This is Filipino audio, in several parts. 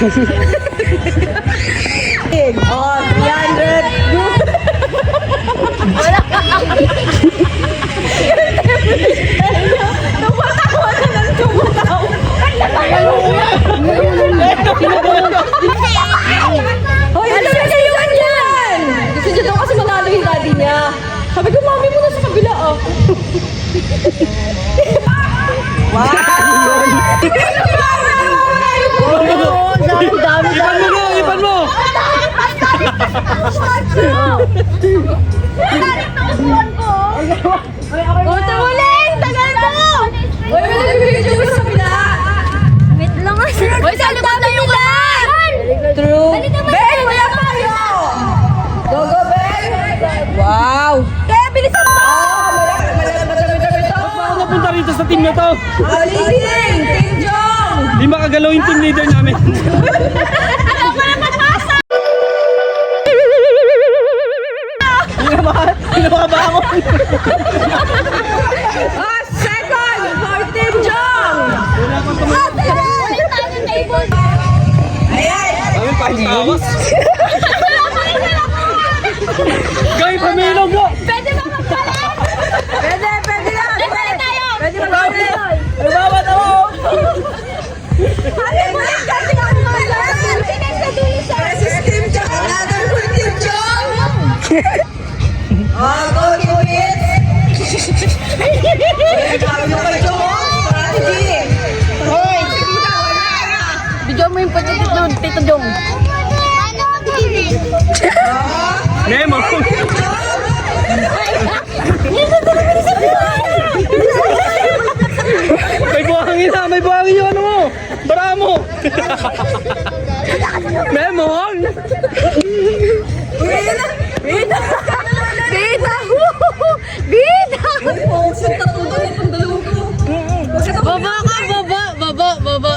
Oh, 300. Wala ka. Tumatawa na ng tumatawa. Hoy, ano na kayo yan? Gusto niya daw kasi manalo yung daddy niya. Sabi ko, mami mo na sa kabila ah. Wow! Dami. Ipan mo! Buta ulit! Tagal mo! Uy, may nag-video mo sa kabila! Wait lang nga. Uy, sa likod na yung kanan! True! Ben, wala pa kayo! Go, go, Ben! Wow! Kaya, bilisan mo! Madami to! Paano napunta rito sa team na to? Leading! Team Jong! Di makagalaw yung team leader namin. Pinakabangon! Oh, second for Team Jong! Ayan! Kami pahilawas. Gay, pamilog mo! Pwede ba magpalit? Pwede lang! Magpalit tayo! Pwede mag-ulit! Bawat ako! Team Jong! Another for Team Jong! Oh, go Team Hits! Sabi mo kay Jong! Strategy! Hoy! Sige na, wala na! Bidyo mo yung pagkakit doon, Tito Jong. Nemo! May buhangin na! May buhangin yung ano mo! Bara mo! Memon! Bida! Bida! Bida! Oh, shoot na tuto nitong dalawa ko. Baba ka, baba.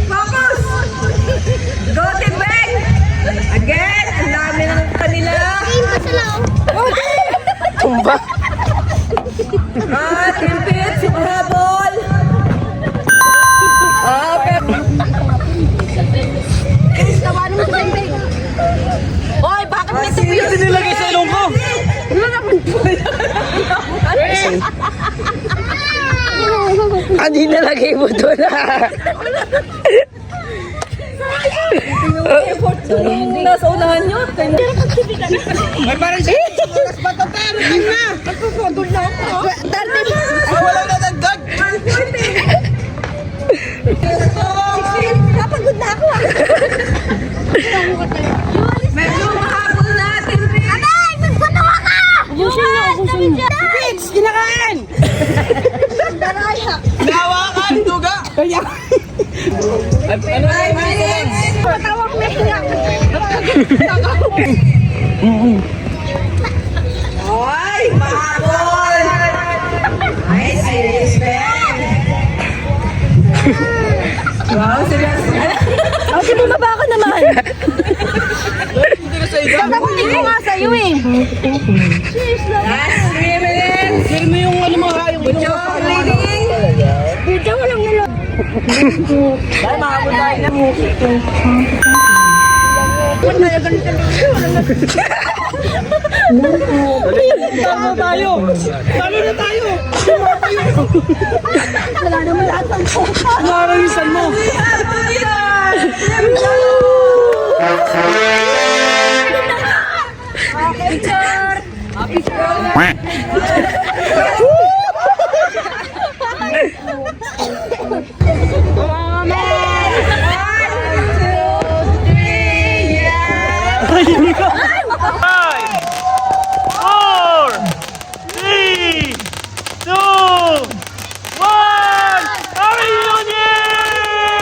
Focus! Go Team Ben! Again! Ang dami ng kanila! Tumba! Ah, Team Pits! Habol! Ah, pero... Tawanan mo sa sembay. Hoy, bakit may tupi yung Nilagay sa ilong ko! Hindi nalagay mo doon nasa unahan nyo? May parang siya! Nagpupodol na ako. Wala na dagdag! Napagod na ako ah. Medyo mahabol natin. Abay! Magpatawa ka! Ubusin niyo. Pits! Kinakain! Nawakan! Duga! Kaya! Ano? 5 minutes! Patawag na siya. Hoy! Mahabol! Nice! I respect! Wow! Seryoso! Okay, bumaba ako naman. Hindi ka sa iyo! Hindi ko nga sa'yo eh. Last 3 minutes! Share mo yung ano mga yung Jong leading! Bidyo mo lang nila. Dahil mahabol tayo na mo. Talo tayo! Talo na tayo! Wala naman lahat ng Narawisan mo! Ay, hindi ka! 5, 4, 3, 2, 1! Happy New Year!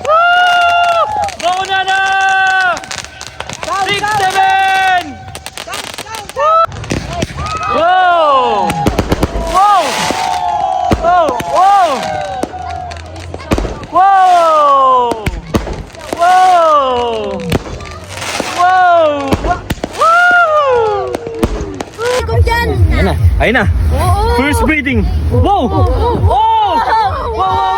Woo! Mauna na! 6, 7! Wow! Wow! Oh! Wow! Wow! Wow! Wow! Wow! Ayun na. Ayun na. Oo. First breathing. Wow! Oh! Wow!